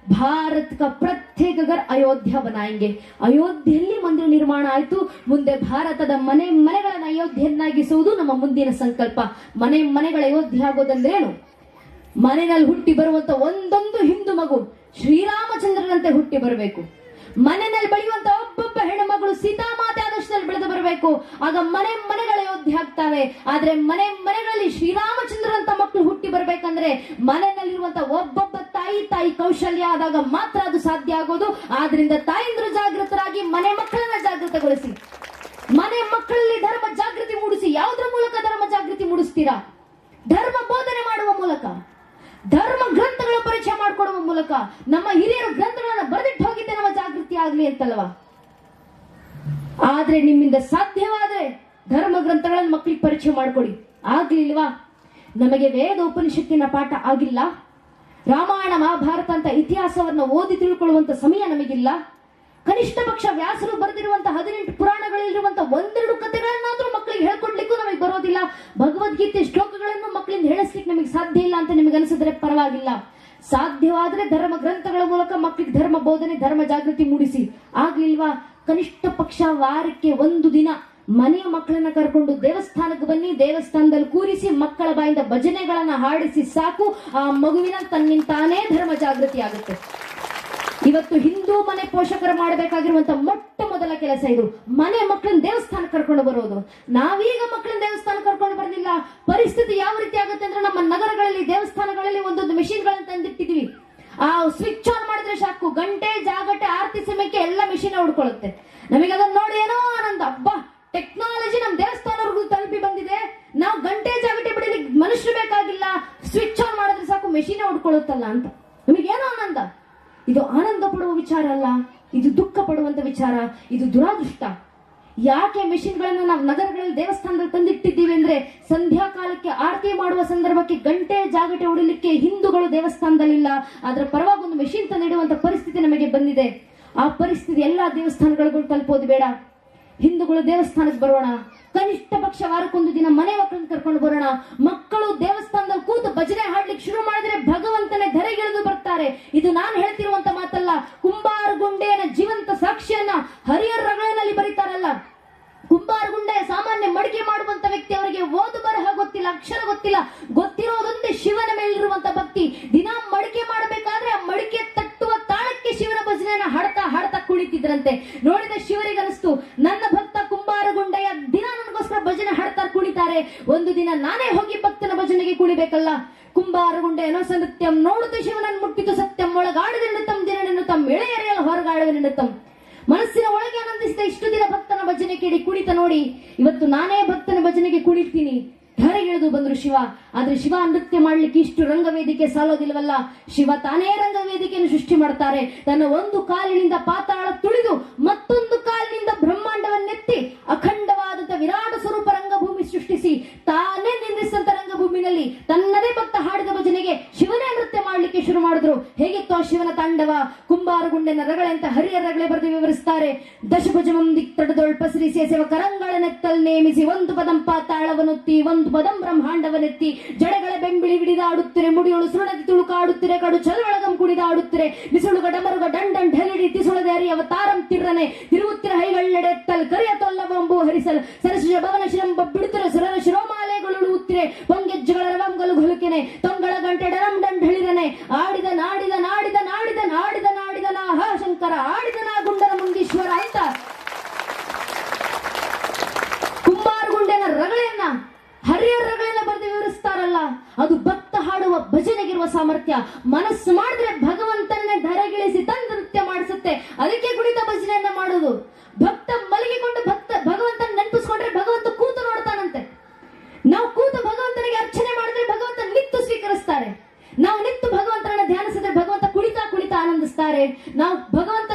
ಭಾರತ್ का प्रत्येक घर अयोध्या बनाएंगे. ಅಯೋಧ್ಯೆಯಲ್ಲಿ ಮಂದಿರ ನಿರ್ಮಾಣ ಆಯ್ತು. ಮುಂದೆ ಭಾರತದ ಮನೆಗಳನ್ನ ಅಯೋಧ್ಯೆಯನ್ನಾಗಿಸುವುದು ನಮ್ಮ ಮುಂದಿನ ಸಂಕಲ್ಪ. ಮನೆಗಳ ಅಯೋಧ್ಯೆ ಆಗೋದಂದ್ರೇನು? ಮನೆಯಲ್ಲಿ ಹುಟ್ಟಿ ಬರುವಂತ ಒಂದೊಂದು ಹಿಂದೂ ಮಗು ಶ್ರೀರಾಮಚಂದ್ರನಂತೆ ಹುಟ್ಟಿ ಬರಬೇಕು. ಮನೆಯಲ್ಲಿ ಬೆಳೆಯುವಂತ ಒಬ್ಬೊಬ್ಬ ಹೆಣ್ಣು ಮಗಳು ಸೀತಾಮಾತೆ ಆದರ್ಶದಲ್ಲಿ ಬೆಳೆದು ಬರಬೇಕು. ಆಗ ಮನೆಗಳ ಅಯೋಧ್ಯೆ ಆಗ್ತಾವೆ. ಆದ್ರೆ ಮನೆಗಳಲ್ಲಿ ಶ್ರೀರಾಮಚಂದ್ರನಂತ ಮಕ್ಕಳು ಹುಟ್ಟಿ ಬರ್ಬೇಕಂದ್ರೆ ಮನೆಯಲ್ಲಿರುವಂತ ಒಬ್ಬೊಬ್ಬ ತಾಯಿ ಕೌಶಲ್ಯ ಆದಾಗ ಮಾತ್ರ ಅದು ಸಾಧ್ಯ ಆಗೋದು. ಆದ್ರಿಂದ ತಾಯಿಂದ್ರು ಜಾಗೃತರಾಗಿ ಮನೆ ಮಕ್ಕಳನ್ನ ಜಾಗೃತಗೊಳಿಸಿ, ಮನೆ ಮಕ್ಕಳಲ್ಲಿ ಧರ್ಮ ಜಾಗೃತಿ ಮೂಡಿಸಿ. ಯಾವುದ್ರ ಮೂಲಕ ಧರ್ಮ ಜಾಗೃತಿ ಮೂಡಿಸ್ತೀರಾ? ಧರ್ಮ ಬೋಧನೆ ಮಾಡುವ ಮೂಲಕ, ಧರ್ಮ ಗ್ರಂಥಗಳ ಪರಿಚಯ ಮಾಡಿಕೊಡುವ ಮೂಲಕ. ನಮ್ಮ ಹಿರಿಯರು ಗ್ರಂಥಗಳನ್ನ ಬರೆದಿಟ್ಟು ಹೋಗಿದ್ದೆ ನಮ್ಮ ಜಾಗೃತಿ ಆಗ್ಲಿ ಅಂತಲ್ವಾ? ಆದ್ರೆ ನಿಮ್ಮಿಂದ ಸಾಧ್ಯವಾದ್ರೆ ಧರ್ಮ ಗ್ರಂಥಗಳನ್ನು ಮಕ್ಕಳಿಗೆ ಪರಿಚಯ ಮಾಡಿಕೊಡಿ. ಆಗ್ಲಿಲ್ವಾ? ನಮಗೆ ವೇದ ಉಪನಿಷತ್ತಿನ ಪಾಠ ಆಗಿಲ್ಲ, ರಾಮಾಯಣ ಮಹಾಭಾರತ ಅಂತ ಇತಿಹಾಸವನ್ನ ಓದಿ ತಿಳ್ಕೊಳ್ಳುವಂತ ಸಮಯ ನಮಗಿಲ್ಲ. ಕನಿಷ್ಠ ಪಕ್ಷ ವ್ಯಾಸರು ಬರೆದಿರುವಂತ 18 ಪುರಾಣಗಳಲ್ಲಿರುವಂತ ಒಂದೆರಡು ಕಥೆಗಳನ್ನಾದ್ರೂ ಮಕ್ಕಳಿಗೆ ಹೇಳ್ಕೊಡ್ಲಿಕ್ಕೂ ನಮಗೆ ಬರೋದಿಲ್ಲ. ಭಗವದ್ಗೀತೆ ಶ್ಲೋಕಗಳನ್ನು ಮಕ್ಕಳಿಂದ ಹೇಳಿಸ್ಲಿಕ್ಕೆ ನಮಗೆ ಸಾಧ್ಯ ಇಲ್ಲ ಅಂತ ನಿಮಗೆ ಅನಿಸಿದ್ರೆ ಪರವಾಗಿಲ್ಲ. ಸಾಧ್ಯವಾದ್ರೆ ಧರ್ಮ ಗ್ರಂಥಗಳ ಮೂಲಕ ಮಕ್ಕಳಿಗೆ ಧರ್ಮ ಬೋಧನೆ, ಧರ್ಮ ಜಾಗೃತಿ ಮೂಡಿಸಿ. ಆಗ್ಲಿಲ್ವಾ? ಕನಿಷ್ಠ ಪಕ್ಷ ವಾರಕ್ಕೆ ಒಂದು ದಿನ ಮನೆಯ ಮಕ್ಕಳನ್ನ ಕರ್ಕೊಂಡು ದೇವಸ್ಥಾನಕ್ಕೆ ಬನ್ನಿ. ದೇವಸ್ಥಾನದಲ್ಲಿ ಕೂರಿಸಿ ಮಕ್ಕಳ ಬಾಯಿಂದ ಭಜನೆಗಳನ್ನ ಹಾಡಿಸಿ ಸಾಕು, ಆ ಮಗುವಿನ ತನ್ನಿಂತಾನೇ ಧರ್ಮ ಜಾಗೃತಿ ಆಗುತ್ತೆ. ಇವತ್ತು ಹಿಂದೂ ಮನೆ ಪೋಷಕರು ಮಾಡಬೇಕಾಗಿರುವಂತ ಮೊಟ್ಟ ಮೊದಲ ಕೆಲಸ ಇದು. ಮನೆ ಮಕ್ಕಳನ್ನ ದೇವಸ್ಥಾನ ಕರ್ಕೊಂಡು ಬರೋದು. ನಾವೀಗ ಮಕ್ಕಳನ್ನ ದೇವಸ್ಥಾನ ಕರ್ಕೊಂಡು ಬರಲಿಲ್ಲ. ಪರಿಸ್ಥಿತಿ ಯಾವ ರೀತಿ ಆಗುತ್ತೆ ಅಂದ್ರೆ, ನಮ್ಮ ನಗರಗಳಲ್ಲಿ ದೇವಸ್ಥಾನಗಳಲ್ಲಿ ಒಂದೊಂದು ಮೆಷಿನ್ಗಳನ್ನ ತಂದಿಟ್ಟಿದೀವಿ. ಆ ಸ್ವಿಚ್ ಆನ್ ಮಾಡಿದ್ರೆ ಸಾಕು, ಗಂಟೆ ಜಾಗಟೆ ಆರತಿ ಸಮಯಕ್ಕೆ ಎಲ್ಲ ಮೆಷಿನ್ ಹುಡ್ಕೊಳ್ಳುತ್ತೆ. ನಮಗೆ ಅದನ್ನ ನೋಡಿ ಏನೋ ಆನಂದ. ಅಬ್ಬಾ, ಟೆಕ್ನಾಲಜಿ ನಮ್ಮ ದೇವಸ್ಥಾನವರೆಗೂ ತಲುಪಿ ಬಂದಿದೆ. ನಾವು ಗಂಟೆ ಜಾಗಟೆ ಬಿಡಲಿಕ್ಕೆ ಮನುಷ್ಯರು ಬೇಕಾಗಿಲ್ಲ, ಸ್ವಿಚ್ ಆನ್ ಮಾಡಿದ್ರೆ ಸಾಕು ಮೆಷಿನ್ ಹುಡ್ಕೊಳ್ಳುತ್ತಲ್ಲ ಅಂತ ನಮಗೇನೋ ಆನಂದ. ಇದು ಆನಂದ ಪಡುವ ವಿಚಾರ ಅಲ್ಲ, ಇದು ದುಃಖ ಪಡುವಂತ ವಿಚಾರ, ಇದು ದುರಾದೃಷ್ಟ. ಯಾಕೆ ಮೆಷಿನ್ಗಳನ್ನು ನಾವು ನಗರಗಳಲ್ಲಿ ದೇವಸ್ಥಾನದಲ್ಲಿ ತಂದಿಟ್ಟಿದ್ದೀವಿ ಅಂದ್ರೆ, ಸಂಧ್ಯಾ ಕಾಲಕ್ಕೆ ಆರತಿ ಮಾಡುವ ಸಂದರ್ಭಕ್ಕೆ ಗಂಟೆ ಜಾಗಟೆ ಹೊಡಿಲಿಕ್ಕೆ ಹಿಂದೂಗಳು ದೇವಸ್ಥಾನದಲ್ಲಿಲ್ಲ. ಅದರ ಪರವಾಗಿ ಒಂದು ಮೆಷಿನ್ ತಂದಿಡುವಂತ ಪರಿಸ್ಥಿತಿ ನಮಗೆ ಬಂದಿದೆ. ಆ ಪರಿಸ್ಥಿತಿ ಎಲ್ಲಾ ದೇವಸ್ಥಾನಗಳಿಗೂ ತಲುಪೋದು ಬೇಡ. ಹಿಂದೂಗಳು ದೇವಸ್ಥಾನಕ್ಕೆ ಬರೋಣ. ಕನಿಷ್ಠ ಪಕ್ಷ ವಾರಕ್ಕೊಂದು ದಿನ ಮನೆ ಮಕ್ಕಳನ್ನ ಕರ್ಕೊಂಡು ಬರೋಣ. ಮಕ್ಕಳು ದೇವಸ್ಥಾನದಲ್ಲಿ ಕೂತು ಭಜನೆ ಹಾಡ್ಲಿಕ್ಕೆ ಶುರು ಮಾಡಿದ್ರೆ ಭಗವಂತನೇ ಧರೆಗಿಳಿದು ಬರ್ತಾರೆ. ಇದು ನಾನು ಹೇಳ್ತಿರುವಂತ ಮಾತಲ್ಲ. ಕುಂಬಾರಗುಂಡೆಯನ ಜೀವಂತ ಸಾಕ್ಷಿಯನ್ನ ಹರಿಹರ ರಗಳೆನಲ್ಲಿ ಬರೀತಾರಲ್ಲ. ಕುಂಬಾರಗುಂಡೆಯ ಸಾಮಾನ್ಯ ಮಡಿಕೆ ಮಾಡುವಂತ ವ್ಯಕ್ತಿ, ಅವರಿಗೆ ಓದು ಬರಹ ಗೊತ್ತಿಲ್ಲ, ಅಕ್ಷರ ಗೊತ್ತಿಲ್ಲ, ಗೊತ್ತಿರೋದೊಂದೇ ಶಿವನ ಮೇಲಿರುವಂತ ಭಕ್ತಿ. ದಿನ ಮಡಿಕೆ ಮಾಡಬೇಕಾದ್ರೆ ಆ ಮಡಿಕೆ ತಟ್ಟುವ ತಾಳಕ್ಕೆ ಶಿವನ ಭಜನೆಯನ್ನ ಹಾಡ್ತಾ ಕುಣಿತಿದ್ರಂತೆ. ನೋಡಿದ ಶಿವರಿಗೆ ಅನಿಸ್ತು, ನನ್ನ ಭಕ್ತ ಕುಂಬಾರಗುಂಡೆಯ ದಿನ ನನಗೋಸ್ಕರ ಭಜನೆ ಹಾಡ್ತಾ ಕುಣಿತಾರೆ, ಒಂದು ದಿನ ನಾನೇ ಹೋಗಿ ಭಕ್ತನ ಭಜನೆಗೆ ಕುಣಿಬೇಕಲ್ಲ. ಕುಂಬಾರಗುಂಡೆ ಅನಸ ನೃತ್ಯಂ ನೋಡುತ್ತ ಶಿವನನ್ನು ಮುಟ್ಟಿತು ಸತ್ಯಂ, ಒಳಗಾಡಿದ ನಿನ್ನತಂ ದಿನನೆನ್ನುತ್ತಂ ಎಳೆಯರೆಯಲ್ಲ ಹೊರಗಾಡುವ ನಿನ್ನತಂ. ಮನಸ್ಸಿನ ಒಳಗೆ ಆನಂದಿಸಿದ ಇಷ್ಟು ದಿನ ಭಕ್ತನ ಭಜನೆ ಕೇಳಿ ಕುಣಿತ ನೋಡಿ, ಇವತ್ತು ನಾನೇ ಭಕ್ತನ ಭಜನೆಗೆ ಕುಣಿತೀನಿ. ಧರೆಗಿಳಿದು ಬಂದ್ರು ಶಿವ. ಆದ್ರೆ ಶಿವ ನೃತ್ಯ ಮಾಡ್ಲಿಕ್ಕೆ ಇಷ್ಟು ರಂಗವೇದಿಕೆ ಸಾಲೋದಿಲ್ವಲ್ಲ. ಶಿವ ತಾನೇ ರಂಗವೇದಿಕೆಯನ್ನು ಸೃಷ್ಟಿ ಮಾಡ್ತಾರೆ. ತನ್ನ ಒಂದು ಕಾಲಿನಿಂದ ಪಾತಾಳ ತುಳಿದು ಮತ್ತೊಂದು ಕಾಲಿನಿಂದ ಬ್ರಹ್ಮಾಂಡವನ್ನೆತ್ತಿ ಅಖಂಡವಾದಂತ ವಿರಾಟ ಸ್ವರೂಪ ರಂಗಭೂಮಿ ಸೃಷ್ಟಿಸಿ ತಾನೇ ನಿಂದಿಸಿದಂತ ರಂಗಭೂಮಿನಲ್ಲಿ ತನ್ನದೇ ಭಕ್ತ ಹಾಡಿದ ಭಜನೆಗೆ ಶಿವನೇ ನೃತ್ಯ ಮಾಡ್ಲಿಕ್ಕೆ ಶುರು ಮಾಡಿದ್ರು. ಹೇಗಿತ್ತು ಆ ಶಿವನ ತಾಂಡವ? ಕುಂಬಾರಗುಂಡೆನ ರಗಳೆ ಅಂತ ಹರಿಹರ ರಗಳೆ ಬರೆದು ವಿವರಿಸ್ತಾರೆ. ದಶಭುಜಮಂ ದಿಕ್ತಡದೊಳ್ ಪಸರಿ ಸೇಸೆವ ಕರಂಗಳನೆತ್ತಲ್ ನೇಮಿಸಿ ಒಂದು ಪದಂ ಪಾತಾಳವನ್ನುತ್ತಿ ಒಂದು ಪದಂ ಬ್ರಹ್ಮಾಂಡವನೆತ್ತಿ ಜಡೆಗಳ ಬೆಂಬಿಳಿ ವಿಡಿದಾಡುತ್ತಿರೆ ಮುಡಿಯೊಳು ಸುರಣದಿ ತುಳುಕಾಡುತ್ತಿರೆ ಕಡು ಚಲೊಳಗಂ ಕುಡಿದಾಡುತ್ತಿರೆ ಬಿಸುಳುಗ ಡಮರುಗ ದಂಡನ್ ಢಲಿಡಿ ತಿಸುಳದೆ ಅರಿ ಅವತಾರಂ ತಿರ್ರನೆ ತಿರುವುತ್ತಿರ ಹೈಗಳ್ಳೆಡೆತ್ತಲ್ ಕರಿಯ ತೊಲ್ಲವಂಬು ಹರಿಸಲ್ ಸರಸಿಜ ಭವನ ಶಿರಂಬ ಬಿಡುತ್ತಿರ ಸುರರ ಶಿರೋಮಾಲೆಗಳು ಉತ್ತಿರೆ ಪೊಂಗೆಜ್ಜುಗಳ ರವಂಗಲು ಗುಲುಕೆನೆ ತೊಂಗಳ ಗಂಟೆ ಡರಂ ಢಳಿರನೆ ಆಡಿದ ನಾಡಿದ ನಾಡಿದ ನಾಡಿದ ನಾಡಿದ ನಾಡಿದ ನಾ ಹ ಶಂಕರ ಆಡಿದ ನಾ ಗುಂಡರ ಮುಂದೀಶ್ವರ ಅಂತ ಕುಂಬಾರಗುಂಡೆನ ರಗಳೆಯನ್ನ ಹರಿಹರ ರಗಳೆಯನ್ನ ಬರೆದು ವಿವರಿಸ್ತಾರಲ್ಲ. ಅದು ಭಕ್ತ ಹಾಡುವ ಭಜನೆಗಿರುವ ಸಾಮರ್ಥ್ಯ. ಮನಸ್ಸು ಮಾಡಿದ್ರೆ ಭಗವಂತನೇ ಧರೆಗಿಳಿಸಿ ತಂದು ನೃತ್ಯ ಮಾಡಿಸುತ್ತೆ. ಅದಕ್ಕೆ ಕುಣಿತ ಭಜನೆಯನ್ನ ಮಾಡೋದು. ಭಕ್ತ ಮಲಗಿಕೊಂಡು ಭಗವಂತನ ನೆನಪಿಸ್ಕೊಂಡ್ರೆ ಭಗವಂತ ಕೂತು ನೋಡ್ತಾನಂತೆ. ನಾವು ಕೂತು ಭಗವಂತನಿಗೆ ಅರ್ಚನೆ ಮಾಡಿದ್ರೆ ಭಗವಂತ ನಿತ್ತು ಸ್ವೀಕರಿಸ್ತಾರೆ. ನಾವು ನಿತ್ತು ಭಗವಂತನ ಧ್ಯಾನಿಸಿದ್ರೆ ಭಗವಂತ ಕುಣಿತಾ ಕುಣಿತಾ ಆನಂದಿಸ್ತಾರೆ. ನಾವು ಭಗವಂತ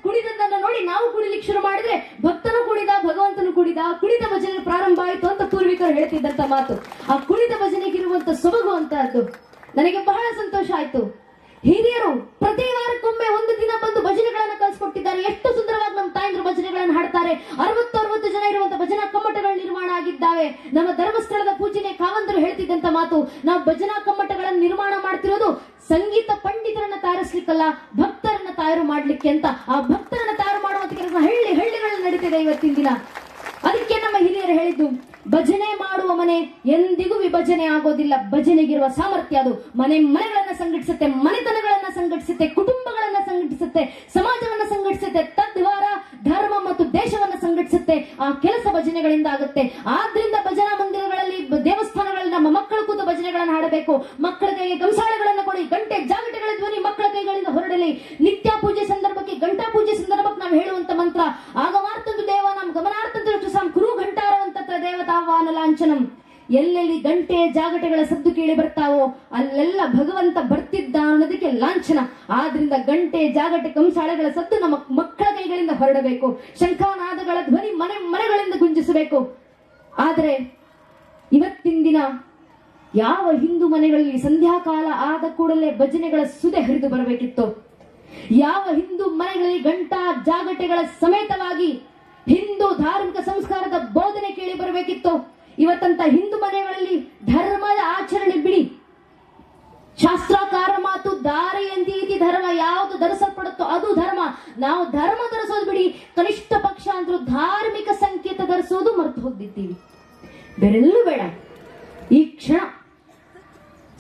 ಕುಣಿದನ್ನ ನೋಡಿ ನಾವು ಕುಣಿಲಿಕ್ಕೆ ಶುರು ಮಾಡಿದ್ರೆ ಭಕ್ತನು ಕುಣಿದ, ಭಗವಂತನು ಕುಣಿದ, ಕುಣಿತ ಭಜನೆ ಪ್ರಾರಂಭ ಆಯಿತು ಅಂತ ಪೂರ್ವಿಕರು ಹೇಳ್ತಿದ್ದಂತ ಮಾತು. ಆ ಕುಣಿತ ಭಜನೆಗಿರುವಂತ ಸೊಬಗು ಅಂತದ್ದು ನನಗೆ ಬಹಳ ಸಂತೋಷ ಆಯ್ತು. ಹಿರಿಯರು ಪ್ರತಿ ವಾರಕ್ಕೊಮ್ಮೆ ಒಂದು ದಿನ ಬಂದು ಭಜನೆಗಳನ್ನ ಕಲಿಸ್ಕೊಟ್ಟಿದ್ದಾರೆ. ಎಷ್ಟು ಸುಂದರವಾಗಿ ನಮ್ಮ ತಾಯಂದ್ರು ಭಜನೆಗಳನ್ನು ಹಾಡ್ತಾರೆ. 60 ಜನ ಇರುವಂತ ಭಜನಾ ಕಮ್ಮಟಗಳು ನಿರ್ಮಾಣ ಆಗಿದ್ದಾವೆ. ನಮ್ಮ ಧರ್ಮಸ್ಥಳದ ಪೂಜನೆ ಕಾವಂತರು ಹೇಳ್ತಿದ್ದಂತ ಮಾತು, ನಾವು ಭಜನಾ ಕಮ್ಮಟಗಳನ್ನು ನಿರ್ಮಾಣ ಮಾಡ್ತಿರೋದು ಸಂಗೀತ ಪಂಡಿತರನ್ನ ತಯಾರಿಸ್ಲಿಕ್ಕಲ್ಲ, ಭಕ್ತರನ್ನ ತಯಾರು ಮಾಡ್ಲಿಕ್ಕೆ ಅಂತ. ಆ ಭಕ್ತರನ್ನ ತಯಾರು ಮಾಡುವಂತ ಕೆಲಸ ಹಳ್ಳಿಗಳಲ್ಲಿ ನಡೀತಿದೆ ಇವತ್ತಿನ ದಿನ. ಅದಕ್ಕೆ ನಮ್ಮ ಹಿರಿಯರು ಹೇಳಿದ್ದು, ಭಜನೆ ಮಾಡುವ ಮನೆ ಎಂದಿಗೂ ವಿಭಜನೆ ಆಗೋದಿಲ್ಲ. ಭಜನೆಗಿರುವ ಸಾಮರ್ಥ್ಯ ಅದು ಮನೆಗಳನ್ನ ಸಂಘಟಿಸುತ್ತೆ, ಮನೆತನಗಳನ್ನ ಸಂಘಟಿಸುತ್ತೆ, ಕುಟುಂಬಗಳನ್ನ ಸಂಘಟಿಸುತ್ತೆ, ಸಮಾಜವನ್ನ ಸಂಘಟಿಸುತ್ತೆ, ತದ್ವಾರ ಧರ್ಮ ಮತ್ತು ದೇಶವನ್ನ ಸಂಘಟಿಸುತ್ತೆ. ಆ ಕೆಲಸ ಭಜನೆಗಳಿಂದ ಆಗುತ್ತೆ. ಆದ್ರಿಂದ ಭಜನಾ ಮಂದಿರಗಳಲ್ಲಿ, ದೇವಸ್ಥಾನಗಳಲ್ಲಿ ನಮ್ಮ ಮಕ್ಕಳು ಕೂತು ಭಜನೆಗಳನ್ನ ಹಾಡಬೇಕು. ಮಕ್ಕಳ ಕೈಗೆ ಕಂಸಾಳೆಗಳನ್ನ ಕೊಡಿ, ಗಂಟೆ ಜಾಗಟೆಗಳ ಧ್ವನಿ ಮಕ್ಕಳ ಕೈಗಳಿಂದ ಹೊರಡಲಿ. ನಿತ್ಯ ಪೂಜೆ ಸಂದರ್ಭಕ್ಕೆ, ಗಂಟಾ ಪೂಜೆ ಸಂದರ್ಭಕ್ಕೆ ನಾವು ಹೇಳುವಂತ ಮಂತ್ರ ಆಗಮಾರ್ತಂದು ದೇವಾನಾಂ ಗಮನಾರ್ಥಂದು ರಕ್ಷಸಾಂ ಕುರು ಘಂಟಾರವಂತತ್ರ ದೇವತಾವಾನ ಲಾಂಛನಂ. ಎಲ್ಲೆಲ್ಲಿ ಗಂಟೆ ಜಾಗಟೆಗಳ ಸದ್ದು ಕೇಳಿ ಬರ್ತಾವೋ ಅಲ್ಲೆಲ್ಲ ಭಗವಂತ ಬರ್ತಿದ್ದ ಅನ್ನೋದಕ್ಕೆ ಲಾಂಛನ. ಆದ್ರಿಂದ ಗಂಟೆ ಜಾಗಟೆ ಕಂಸಾಳೆಗಳ ಸದ್ದು ನಮ್ಮ ಮಕ್ಕಳ ಕೈಗಳಿಂದ ಹೊರಡಬೇಕು. ಶಂಖನಾದಗಳ ಧ್ವನಿ ಮನೆಗಳಿಂದ ಗುಂಜಿಸಬೇಕು. ಆದ್ರೆ ಇವತ್ತಿನ ದಿನ ಯಾವ ಹಿಂದೂ ಮನೆಗಳಲ್ಲಿ ಸಂಧ್ಯಾಕಾಲ ಆದ ಕೂಡಲೇ ಭಜನೆಗಳ ಸುದೆ ಹರಿದು ಬರಬೇಕಿತ್ತು, ಯಾವ ಹಿಂದೂ ಮನೆಗಳಲ್ಲಿ ಗಂಟಾ ಜಾಗಟೆಗಳ ಸಮೇತವಾಗಿ ಹಿಂದೂ ಧಾರ್ಮಿಕ ಸಂಸ್ಕಾರದ ಬೋಧನೆ ಕೇಳಿ ಬರಬೇಕಿತ್ತು, ಇವತ್ತಂತ ಹಿಂದೂ ಮನೆಗಳಲ್ಲಿ ಧರ್ಮದ ಆಚರಣೆ ಬಿಡಿ. ಶಾಸ್ತ್ರಾಕಾರ ಮಾತು ದಾರಿಯಂತಿ ಇತಿ ಧರ್ಮ, ಯಾವುದು ಧರಿಸಲ್ಪಡುತ್ತೋ ಅದು ಧರ್ಮ. ನಾವು ಧರ್ಮ ಧರಿಸೋದು ಬಿಡಿ, ಕನಿಷ್ಠ ಪಕ್ಷ ಅಂದ್ರೂ ಧಾರ್ಮಿಕ ಸಂಕೇತ ಧರಿಸೋದು ಮರೆತು ಹೋಗಿದ್ದೀವಿ. ಬೇರೆಲ್ಲೂ ಬೇಡ. ಈ ಕ್ಷಣ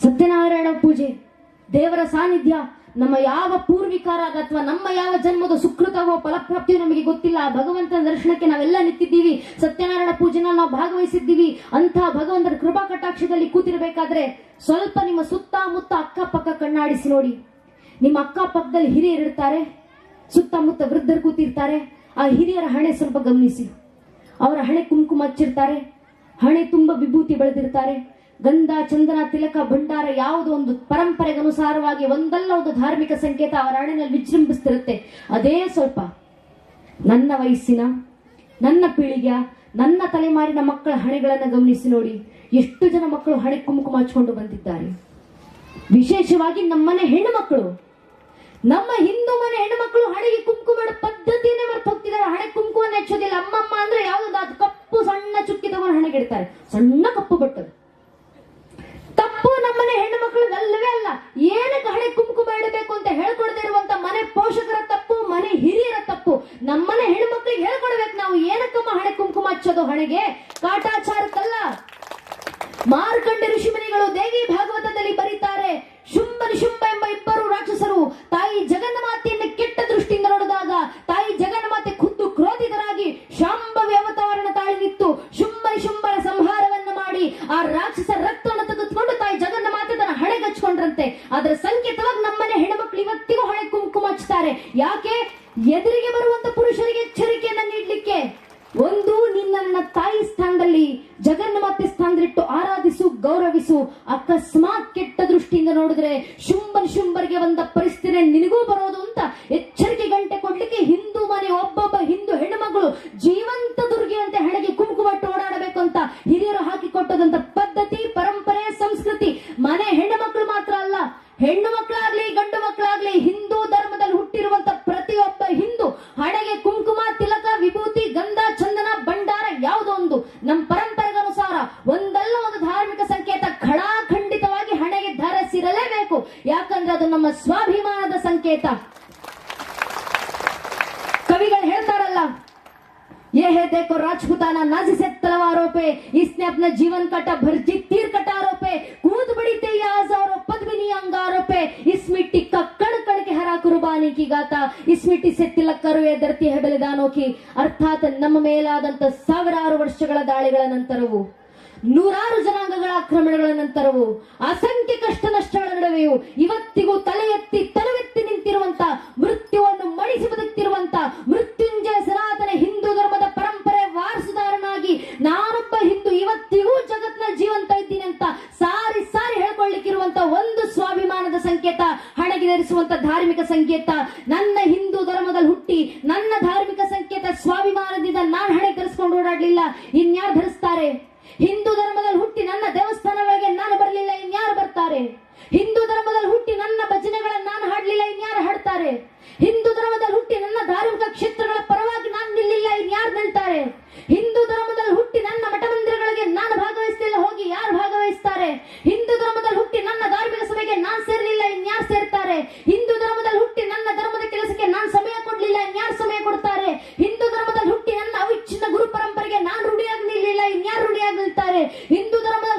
ಸತ್ಯನಾರಾಯಣ ಪೂಜೆ, ದೇವರ ಸಾನ್ನಿಧ್ಯ, ನಮ್ಮ ಯಾವ ಪೂರ್ವಿಕರಾದ ಅಥವಾ ನಮ್ಮ ಯಾವ ಜನ್ಮದ ಸುಕೃತವೋ ಫಲಪ್ರಾಪ್ತಿಯೋ ನಮಗೆ ಗೊತ್ತಿಲ್ಲ. ಭಗವಂತನ ದರ್ಶನಕ್ಕೆ ನಾವೆಲ್ಲ ನಿಂತಿದ್ದೀವಿ, ಸತ್ಯನಾರಾಯಣ ಪೂಜೆನ ನಾವು ಭಾಗವಹಿಸಿದ್ದೀವಿ. ಅಂತ ಭಗವಂತನ ಕೃಪಾ ಕಟಾಕ್ಷದಲ್ಲಿ ಕೂತಿರ್ಬೇಕಾದ್ರೆ ಸ್ವಲ್ಪ ನಿಮ್ಮ ಸುತ್ತಮುತ್ತ ಅಕ್ಕಪಕ್ಕ ಕಣ್ಣಾಡಿಸಿ ನೋಡಿ. ನಿಮ್ಮ ಅಕ್ಕಪಕ್ಕದಲ್ಲಿ ಹಿರಿಯರಿರ್ತಾರೆ, ಸುತ್ತಮುತ್ತ ವೃದ್ಧರು ಕೂತಿರ್ತಾರೆ. ಆ ಹಿರಿಯರ ಹಣೆ ಸ್ವಲ್ಪ ಗಮನಿಸಿ. ಅವರ ಹಣೆ ಕುಂಕುಮ ಹಚ್ಚಿರ್ತಾರೆ, ಹಣೆ ತುಂಬ ವಿಭೂತಿ ಬೆಳೆದಿರ್ತಾರೆ. ಗಂಧ, ಚಂದನ, ತಿಲಕ, ಭಂಡಾರ ಯಾವುದೋ ಒಂದು ಪರಂಪರೆಗೆ ಅನುಸಾರವಾಗಿ ಒಂದಲ್ಲ ಒಂದು ಧಾರ್ಮಿಕ ಸಂಕೇತ ಅವರ ಹಣೆಯಲ್ಲಿ ವಿಜೃಂಭಿಸ್ತಿರುತ್ತೆ. ಅದೇ ಸ್ವಲ್ಪ ನನ್ನ ವಯಸ್ಸಿನ, ನನ್ನ ಪೀಳಿಗೆಯ, ನನ್ನ ತಲೆಮಾರಿನ ಮಕ್ಕಳ ಹಣೆಗಳನ್ನು ಗಮನಿಸಿ ನೋಡಿ. ಎಷ್ಟು ಜನ ಮಕ್ಕಳು ಹಣೆ ಕುಂಕುಮ ಹಚ್ಕೊಂಡು ಬಂದಿದ್ದಾರೆ. ವಿಶೇಷವಾಗಿ ನಮ್ಮನೆ ಹೆಣ್ಣು ಮಕ್ಕಳು, ನಮ್ಮ ಹಿಂದೂ ಮನೆ ಹೆಣ್ಣು ಮಕ್ಕಳು ಹಣೆಗೆ ಕುಂಕುಮ ಪದ್ಧತಿಯನ್ನೇ ಮರೆತು ಹೋಗ್ತಿದ್ದಾರೆ. ಹಣೆ ಕುಂಕುಮ ಹಚ್ಚೋದಿಲ್ಲ. ಅಮ್ಮಮ್ಮ ಅಂದ್ರೆ ಯಾವ್ದು, ಅದು ಕಪ್ಪು ಸಣ್ಣ ಚುಕ್ಕಿ ತಗೊಂಡು ಹಣೆಗೆ ಇಡ್ತಾರೆ, ಸಣ್ಣ ಕಪ್ಪು ಬಟ್ಟದು. ತಪ್ಪು ನಮ್ಮನೆ ಹೆಣ್ಣು ಮಕ್ಕಳು ಅಲ್ಲವೇ ಅಲ್ಲ. ಏನಕ್ಕೆ ಹಣೆ ಕುಂಕುಮ ಇಡಬೇಕು ಅಂತ ಹೇಳ್ಕೊಡದೇ ಇರುವಂತ ಮನೆ ಪೋಷಕರ ತಪ್ಪು, ಮನೆ ಹಿರಿಯರ ತಪ್ಪು. ನಮ್ಮನೆ ಹೆಣ್ಣು ಮಕ್ಕಳಿಗೆ ಹೇಳ್ಕೊಡ್ಬೇಕು ನಾವು, ಏನಕ್ಕಮ್ಮ ಹಣೆ ಕುಂಕುಮ ಹಚ್ಚೋದು ಹಣೆಗೆ, ಕಾಟಾಚಾರಕ್ಕಲ್ಲ. ಮಾರ್ಕಂಡ ಋಷಿಮುನಿಗಳು ದೇವಿ ಭಾಗವತದಲ್ಲಿ ಬರೀತಾರೆ, ಶುಂಭ ನಿಶುಂಭ ಎಂಬ ಇಬ್ಬರು ರಾಕ್ಷಸರು ತಾಯಿ ಜಗನ್ಮಾತೆಯನ್ನು ಕೆಟ್ಟ ದೃಷ್ಟಿಯಿಂದ ನೋಡಿದಾಗ ತಾಯಿ ಜಗನ್ಮಾತೆ ಖುದ್ದು ಕ್ರೋಧಿತರಾಗಿ ಶಾಂಭವಿ ಅವತಾರನ ತಾಳಿ ನಿಂತು ಶುಂಭ ನಿಶುಂಭರ ಸಂಹಾರವನ್ನ ಮಾಡಿ ಆ ರಾಕ್ಷಸ ರಕ್ತವನ್ನು ತೆಗೆದುಕೊಂಡು ತಾಯಿ ಜಗನ್ಮಾತೆ ತನ್ನ ಹಣೆಗೆ ಹಚ್ಕೊಂಡ್ರಂತೆ. ಅದರ ಸಂಕೇತವಾಗಿ ನಮ್ಮನೆ ಹೆಣ್ಮಕ್ಳು ಇವತ್ತಿಗೂ ಹಣೆ ಕುಂಕುಮ ಹಚ್ತಾರೆ. ಯಾಕೆ? ಎದುರಿಗೆ ಬರುವಂತ ಪುರುಷರಿಗೆ ಎಚ್ಚರಿಕೆಯನ್ನ ನೀಡಲಿಕ್ಕೆ. ಒಂದು, ನಿನ್ನ ತಾಯಿ ಸ್ಥಾನದಲ್ಲಿ ಜಗನ್ಮಾತೆ ಸ್ಥಾನದಲ್ಲಿಟ್ಟು ಆರಾಧಿಸು, ಗೌರವಿಸು. ಅಕಸ್ಮಾತ್ ಕೆಟ್ಟ ದೃಷ್ಟಿಯಿಂದ ನೋಡಿದ್ರೆ ಶುಂಭರಿಗೆ ಬಂದ ಪರಿಸ್ಥಿತಿ ನಿನಗೂ ಬರೋದು ಅಂತ ಎಚ್ಚರಿಕೆ ಗಂಟೆ ಕೊಡ್ಲಿಕ್ಕೆ ಹಿಂದೂ ಮನೆ ಒಬ್ಬೊಬ್ಬ ಹಿಂದೂ ಹೆಣ್ಣುಮಗಳು ಜೀವಂತ ದುರ್ಗಿಯಂತೆ ಹಣೆಗೆ ಕುಂಕುಮಟ್ಟು ಓಡಾಡಬೇಕು ಅಂತ ಹಿರಿಯರು ಹಾಕಿಕೊಟ್ಟದಂತ ಪದ್ಧತಿ, ಪರಂಪರೆ, ಸಂಸ್ಕೃತಿ ಮನೆ ಹೆಣ್ಣು ಮಕ್ಕಳು ಮಾತ್ರ ಅಲ್ಲ, ಹೆಣ್ಣು ಮಕ್ಕಳಾಗ್ಲಿ ಗಂಡು ಮಕ್ಕಳಾಗ್ಲಿ ಹಿಂದೂ ಧರ್ಮದಲ್ಲಿ ಹುಟ್ಟಿರುವಂತ ಪ್ರತಿಯೊಬ್ಬ ಹಿಂದೂ ಹಣೆಗೆ ಕುಂಕುಮ, ತಿಲಕ, ವಿಭೂತಿ, ಗಂಧ, ಚಂದನ, ಭಂಡಾರ ಯಾವುದೋ ಒಂದು ನಮ್ಮ ಪರಂಪರೆಗೆ ಅನುಸಾರ ಒಂದಲ್ಲ ಒಂದು ಧಾರ್ಮಿಕ ಸಂಕೇತ ಖಡಾಖಂಡಿತವಾಗಿ ಹಣೆಗೆ ಧರಿಸಿರಲೇಬೇಕು. ಯಾಕಂದ್ರೆ ಅದು ನಮ್ಮ ಸ್ವಾಭಿಮಾನದ ಸಂಕೇತ. ಕವಿಗಳು ಹೇಳ್ತಾರಲ್ಲ, ये है देखो राजपूताना नाजी से तलवारों पे, इसने अपना जीवन काटा भरजी तीर कटारों पे, कूद बड़ी तेज हजारों पद्मिनी अंगारों पे, इस मिट्टी का कण कण के हरा कुर्बानी की गाता, इस मिट्टी से तिलक करो ये धरती है बलिदानों की. ಅರ್ಥಾತ್ ನಮ್ಮ ಮೇಲಾದಂತ ಸಾವಿರಾರು ವರ್ಷಗಳ ದಾಳಿಗಳ ನಂತರವೂ, ನೂರಾರು ಜನಾಂಗಗಳ ಆಕ್ರಮಣಗಳ ನಂತರವೂ, ಅಸಂಖ್ಯ ಕಷ್ಟ ನಷ್ಟಗಳ ನಡುವೆಯೂ ಇವತ್ತಿಗೂ ತಲೆ ಎತ್ತಿ ನಿಂತಿರುವಂತ, ಮೃತ್ಯುವನ್ನು ಮಣಿಸಿ ಬದುಕ್ತಿರುವಂತ ಮೃತ್ಯುಂಜಯ ಸನಾತನ ಹಿಂದೂ ಧರ್ಮದ ಪರಂಪರೆ ವಾರಸುದಾರನಾಗಿ ನಾನೊಬ್ಬ ಹಿಂದೂ ಇವತ್ತಿಗೂ ಜಗತ್ನ ಜೀವಂತ ಇದ್ದೀನಿ ಅಂತ ಸಾರಿ ಹೇಳ್ಕೊಳ್ಳಿಕ್ಕಿರುವಂತ ಒಂದು ಸ್ವಾಭಿಮಾನದ ಸಂಕೇತ, ಹಣೆಗೆ ಧರಿಸುವಂತ ಧಾರ್ಮಿಕ ಸಂಕೇತ. ನನ್ನ ಹಿಂದೂ ಧರ್ಮದಲ್ಲಿ ಹುಟ್ಟಿ ನನ್ನ ಧಾರ್ಮಿಕ ಸಂಕೇತ ಸ್ವಾಭಿಮಾನದಿಂದ ನಾನು ಹಣೆ ಧರಿಸ್ಕೊಂಡು ಓಡಾಡ್ಲಿಲ್ಲ, ಇನ್ಯಾರು ಧರಿಸ್ತಾರೆ? ಹಿಂದೂ ಧರ್ಮದಲ್ಲಿ ಹುಟ್ಟಿ ನನ್ನ ದೇವಸ್ಥಾನಗಳಿಗೆ ನಾನು ಬರಲಿಲ್ಲ, ಇನ್ಯಾರು ಬರ್ತಾರೆ? ಹಿಂದೂ ಧರ್ಮದಲ್ಲಿ ಹುಟ್ಟಿ ನನ್ನ ಭಜನೆಗಳನ್ನು ನಾನು ಹಾಡಲಿಲ್ಲ, ಇನ್ಯಾರು ಹಾಡ್ತಾರೆ? ಹಿಂದೂ ಧರ್ಮದಲ್ಲಿ ಹುಟ್ಟಿ ನನ್ನ ಧಾರ್ಮಿಕ ಕ್ಷೇತ್ರಗಳ ಪರವಾಗಿ ನಾನು ನಿಲ್ಲಿಲ್ಲ, ಇನ್ಯಾರು ನಿಲ್ತಾರೆ? ಹಿಂದೂ ಧರ್ಮದಲ್ಲಿ ಹುಟ್ಟಿ ನನ್ನ ಮಠ ಮಂದಿರಗಳಿಗೆ ನಾನು ಭಾಗವಹಿಸಲಿಲ್ಲ, ಹೋಗಿ ಯಾರು ಭಾಗವಹಿಸ್ತಾರೆ? ಹಿಂದೂ ಧರ್ಮದಲ್ಲಿ ಹುಟ್ಟಿ ನನ್ನ ಧಾರ್ಮಿಕ ಸಭೆಗೆ ನಾನು ಸೇರಲಿಲ್ಲ, ಇನ್ಯಾರು ಸೇರ್ತಾರೆ? ಹಿಂದೂ ಧರ್ಮದಲ್ಲಿ ಹುಟ್ಟಿ ಹಿಂದೂ ಧರ್ಮದ